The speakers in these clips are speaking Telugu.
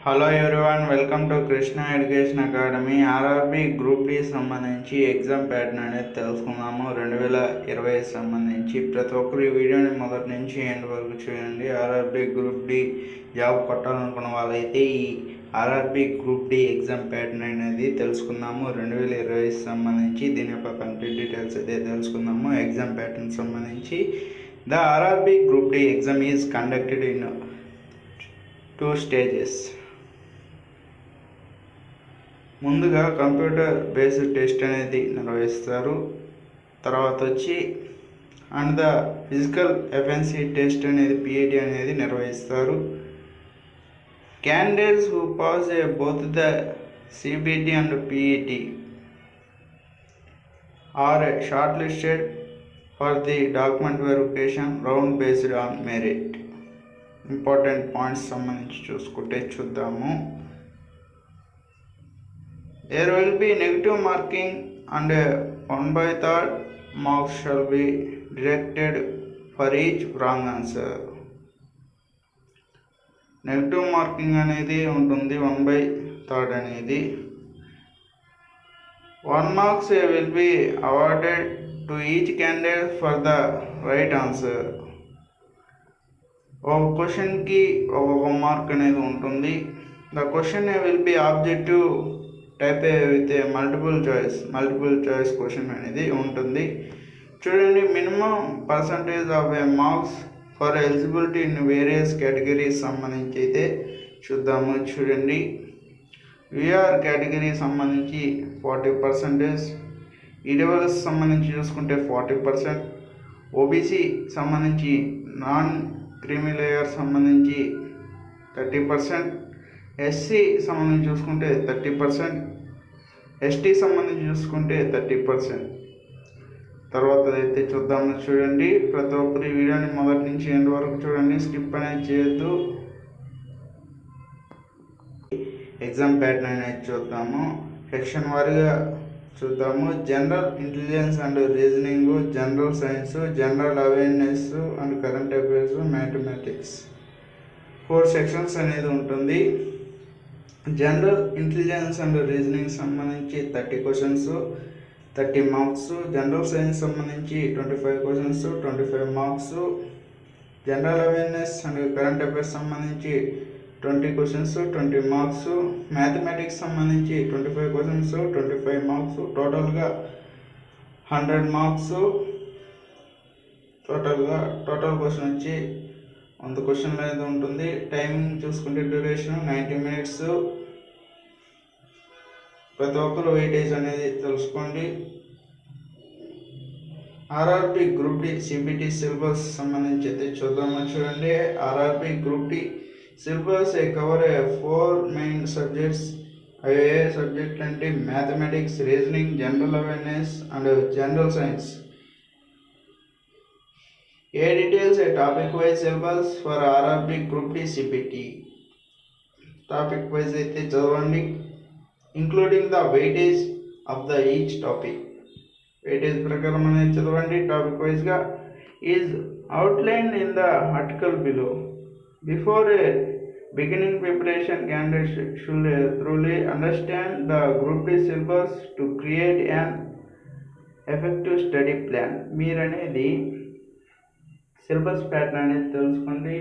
Hello everyone, welcome to Krishna education academy. RRB group D సంబంధించి ఎగ్జామ్ ప్యాటర్న్ అనేది తెలుసుకున్నాము. 2020 సంబంధించి ప్రతి ఒక్కరు ఈ వీడియోని మొదటి నుంచి ఎండ్ వరకు చూడండి. ఆర్ఆర్బి గ్రూప్ డి జాబ్ కొట్టాలనుకున్న వాళ్ళైతే ఈ RRB group D exam pattern అనేది తెలుసుకుందాము. 2020 సంబంధించి దీని యొక్క కంప్లీట్ డీటెయిల్స్ అయితే తెలుసుకుందాము. ఎగ్జామ్ ప్యాటర్న్ సంబంధించి the RRB group D exam is conducted in 2 stages. ముందుగా కంప్యూటర్ బేస్డ్ టెస్ట్ అనేది నిర్వహిస్తారు. తర్వాత వచ్చి and the physical efficiency test అనేది పిఐటి అనేది నిర్వహిస్తారు. Candidates who pass both the CBT and PET are shortlisted for the document verification round based on merit. Important points సంబంధించి చూద్దాము. There will be negative marking and 1/3 marks shall be deducted for each wrong answer. Negative marking అనేది ఉంటుంది 1/3 అనేది. 1 marks will be awarded to each candidate for the right answer. ఒక క్వశ్చన్కి ఒక మార్క్ అనేది ఉంటుంది. The question will be objective type with multiple choice question అనేది ఉంటుంది. చూడండి, minimum percentage of marks for eligibility in various categories సంబంధించి అయితే చూద్దాము. చూడండి, విఆర్ కేటగిరీ సంబంధించి 40%, ఈడబ్ల్యూఎస్ సంబంధించి చూసుకుంటే 40%, ఓబీసీ సంబంధించి నాన్ క్రీమీ లేయర్ సంబంధించి 30%, ఎస్సీ సంబంధించి చూసుకుంటే 30%, ఎస్టీ సంబంధించి చూసుకుంటే 30%. తర్వాత అయితే చూద్దాము. చూడండి, ప్రతి ఒక్కరు ఈ వీడియోని మొదటి నుంచి ఎండ్ వరకు చూడండి, స్కిప్ అనేది చేయొద్దు. ఎగ్జామ్ ప్యాటర్న్ అనేది చూద్దాము. సెక్షన్ వారీగా చూద్దాము. General intelligence and reasoning, general science, general awareness and current affairs, mathematics 4 sections అనేది ఉంటుంది. జనరల్ ఇంటెలిజెన్స్ అండ్ రీజనింగ్ సంబంధించి 30 క్వశ్చన్స్, 30 మార్క్స్. జనరల్ సైన్స్ సంబంధించి 25 questions, 25 marks. General awareness and current affairs సంబంధించి 20 క్వశ్చన్స్, 20 మార్క్స్. మ్యాథమెటిక్స్ సంబంధించి 25 క్వశ్చన్స్, 25 మార్క్స్. టోటల్గా 100 మార్క్స్. టోటల్ క్వశ్చన్ వచ్చి 100 క్వశ్చన్లు అనేది ఉంటుంది. టైమింగ్ చూసుకుంటే డ్యూరేషన్ 90 మినిట్స్. ప్రతి ఒక్కరు వెయిటేజ్ అనేది తెలుసుకోండి. RRB group D CBT syllabus సంబంధించి అయితే చూద్దాము. చూడండి, RRB group D syllabus cover 4 main subjects. అవి ఏ సబ్జెక్ట్ అంటే mathematics, reasoning, general awareness and general science. Details a topic wise syllabus for RRB Group D CPT. Topic wise అయితే చదవండి, including the weightage of the each topic. weightage ప్రకారం అనేది చదవండి. టాపిక్ వైజ్ గా is outlined in the article below. Before beginning preparation, candidates should thoroughly understand the Group D syllabus to create an effective study plan. మీరు అనేది సిలబస్ ప్యాటర్న్ అనేది తెలుసుకోండి,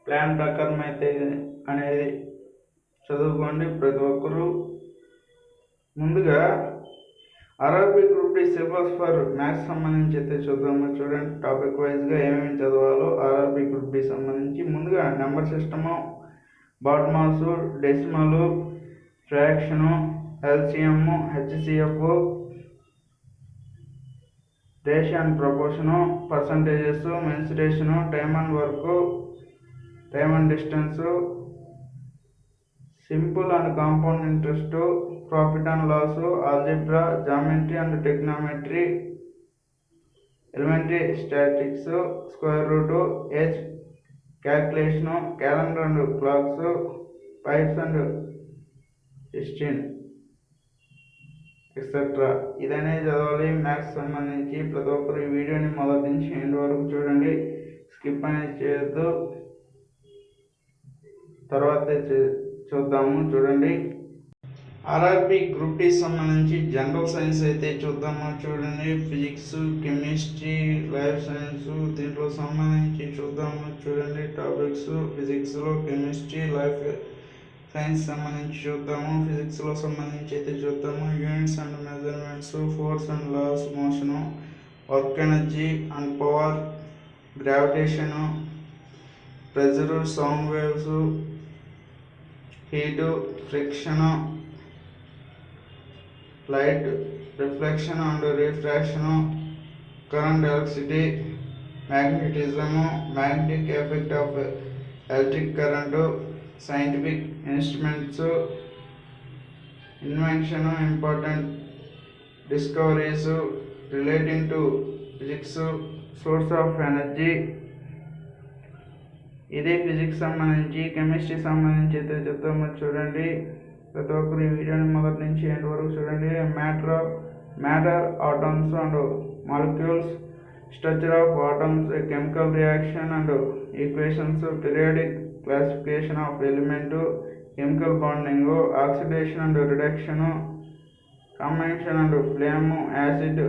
ప్లాన్ ప్రకారం అయితే అనేది చదువుకోండి ప్రతి ఒక్కరు. ముందుగా RRB group D syllabus for maths సంబంధించి అయితే చూద్దాము. చూడండి, టాపిక్ వైజ్గా ఏమేమి చదవాలో ఆర్ఆర్బి గ్రూప్ డి సంబంధించి. ముందుగా number system, BODMAS, decimal, fraction, LCM, HCF, ratio and proportion, percentages, mensuration, time and work, time and distance, simple and compound interest, profit and loss, algebra, geometry and trigonometry, elementary statics, square root, age calculation, calendar and clocks, pipes and cistern etcetera. ఇదనే చదవాలి మ్యాథ్స్ సంబంధించి. ప్రతి ఒక్కరు ఈ వీడియోని మొదటి నుంచి ఎండ్ వరకు చూడండి, స్కిప్ అనేది చేయొద్దు. తర్వాత చూద్దాము. చూడండి, ఆర్ఆర్బి గ్రూప్ డి సంబంధించి జనరల్ సైన్స్ అయితే చూద్దాము. చూడండి, ఫిజిక్స్, కెమిస్ట్రీ, లైఫ్ సైన్స్, దీంట్లో సంబంధించి చూద్దాము. చూడండి, టాపిక్స్ ఫిజిక్స్లో కెమిస్ట్రీ, లైఫ్ సైన్స్ సంబంధించి చూద్దాము. ఫిజిక్స్లో సంబంధించి అయితే చూద్దాము. Units and measurements, force and laws motion, work energy and power, gravitation, pressure, sound waves, heat, friction, light, reflection and refraction, current, electricity, magnetism, magnetic effect of electric current, scientific instruments, invention, important discoveries relating to physics, source of energy. ఇది ఫిజిక్స్ సంబంధించి. కెమిస్ట్రీ సంబంధించి అయితే చెప్తాము. చూడండి, ప్రతి ఒక్కరు ఈ వీడియోని మొదటి నుంచి ఎండ్ వరకు చూడండి. Matter, atoms and molecules, structure of atoms, chemical reaction and equations, periodic classification of element, chemical bonding, oxidation and reduction, combustion and flame, acid,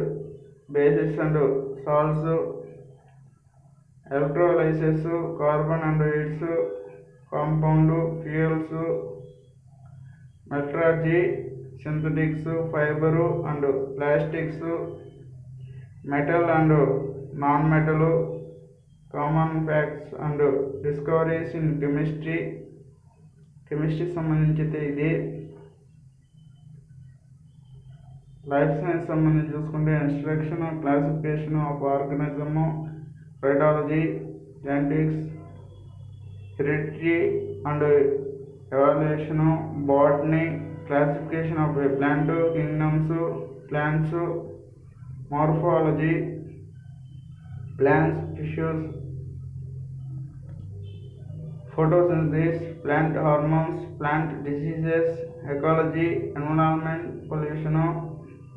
bases and salts, electrolysis, carbon and its compound, fuels, metallurgy, synthetics, fibre and plastics, metal and non metal, common facts and discoveries in chemistry. Chemistry సంబంధించి అయితే ఇది. లైఫ్ సైన్స్ సంబంధించి చూసుకుంటే ఇన్స్ట్రక్షన్, క్లాసిఫికేషన్ ఆఫ్ ఆర్గనిజము, వైటాలజీ, genetics, hereditary and evaluation, botany, classification of plant kingdoms, plants, morphology, plants, tissues, photosynthesis, plant hormones, plant diseases, ecology, environment, pollution,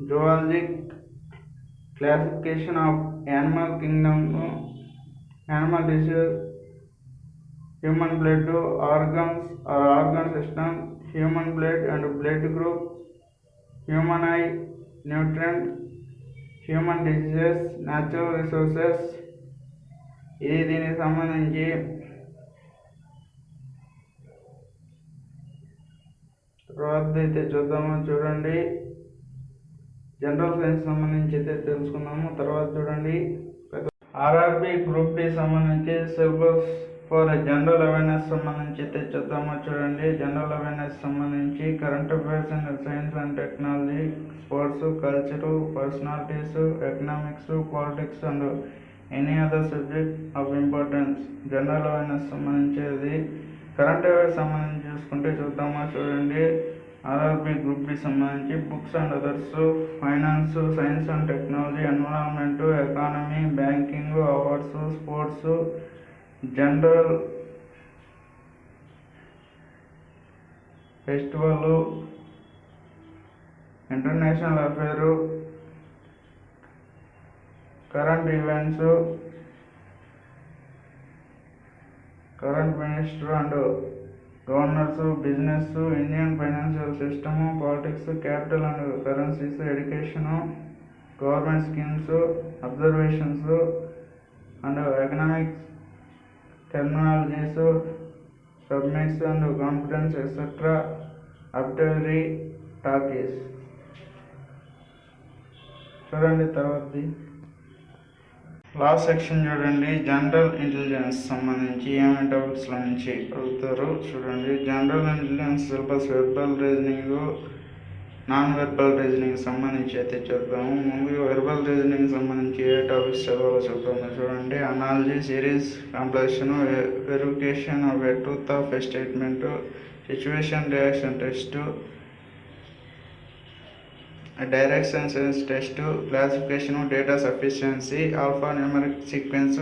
zoologic, classification of animal kingdom, animal disease, human blood, organs or organ system, human blood and blood group, human eye, nutrient, human diseases, natural resources. ఇది దీనికి సంబంధించి. తర్వాత అయితే చూద్దాము. చూడండి, జనరల్ సైన్స్ సంబంధించి అయితే తెలుసుకుందాము. తర్వాత చూడండి, ఆర్ఆర్బి గ్రూప్ డి సంబంధించి సిలబస్ ఫర్ జనరల్ అవేర్నెస్ సంబంధించి అయితే చూద్దాము. చూడండి, జనరల్ అవేర్నెస్ సంబంధించి current affairs and science and technology, sports, culture, personalities, economics, politics and any other subject of importance. General awareness సంబంధించేది. కరెంట్ అఫైర్స్ సంబంధించి చూసుకుంటే చూద్దామా. చూడండి, ఆర్ఆర్బి గ్రూప్ డి సంబంధించి books and others, finance, science and technology, environment, economy, banking, awards, sports, general, festival, international affair, current events, current minister and governors, business, Indian financial system, politics, capital and currencies, education, government schemes, observations and economics terminologies, summits and conferences etcetera, అప్టరీ టాకీస్. చూడండి, తర్వాతది లాస్ట్ సెక్షన్. చూడండి, జనరల్ ఇంటెలిజెన్స్ సంబంధించి ఏమేమి టాపిక్స్లో నుంచి అడుగుతారు. చూడండి, general intelligence syllabus verbal reasoning, non verbal reasoning సంబంధించి అయితే చూద్దాము. ముందుగా వెర్బల్ రీజనింగ్ సంబంధించి ఏ టాపిక్స్ చదవాలో చూద్దాము. చూడండి, analogy, series, completion, verification of a truth of a statement, situation reaction test, direct sense test, classification, data sufficiency, alpha numeric sequence,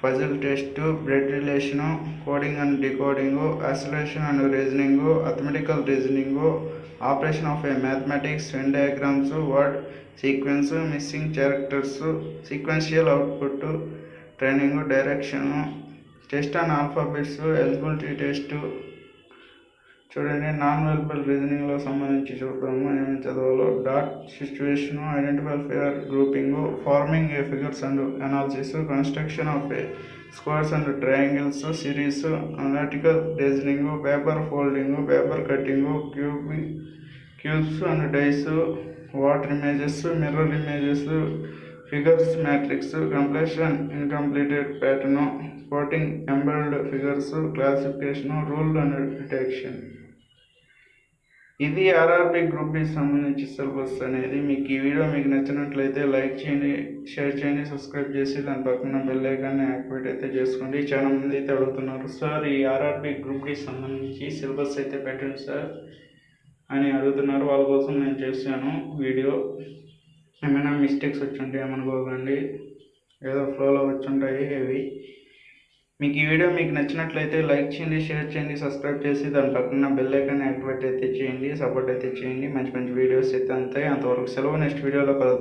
puzzle test, blood relation, coding and decoding, acceleration and reasoning, arithmetical reasoning, operation of a mathematics, Venn diagrams, word sequence, missing characters, sequential output, training, direction, test on alphabets, eligibility test, చూడండి, నాన్ వెర్బల్ రీజనింగ్లో సంబంధించి చూద్దాము. ఏమేమి చదవాలో: dot, situation, identify figure grouping, farming a figures and analysis, construction of a squares and triangles series, analytical reasoning, paper folding, paper cutting, cubes and dice, water images, mirror images, figures matrix, completion incompleted pattern, spotting embedded figures, classification, rule and detection. ఇది ఆర్ఆర్బి గ్రూప్ డి సంబంధించి సిలబస్ అనేది. మీకు ఈ వీడియో మీకు నచ్చినట్లయితే లైక్ చేయండి, షేర్ చేయండి, సబ్స్క్రైబ్ చేసి దాని పక్కన బెల్ ఐకాన్ని యాక్టివేట్ అయితే చేసుకోండి. చాలా మంది అయితే అడుగుతున్నారు, సార్ ఈ ఆర్ఆర్బి గ్రూప్ డి సంబంధించి సిలబస్ అయితే పెట్టండి సార్ అని అడుగుతున్నారు. వాళ్ళ కోసం నేను చేశాను వీడియో. ఏమైనా మిస్టేక్స్ వచ్చుంటే ఏమనుకోకండి, ఏదో ఫ్లోలో వచ్చుంటాయి ఇవి. మీకు ఈ వీడియో మీకు నచ్చినట్లయితే లైక్ చేయండి, షేర్ చేయండి, సబ్స్క్రైబ్ చేసి దాని పక్కన బెల్ ఐకాన్ యాక్టివేట్ అయితే చేయండి, సపోర్ట్ అయితే చేయండి. మంచి మంచి వీడియోస్ అయితే అంతాయి. అంతవరకు సెలవు. నెక్స్ట్ వీడియోలో కలుద్దాం.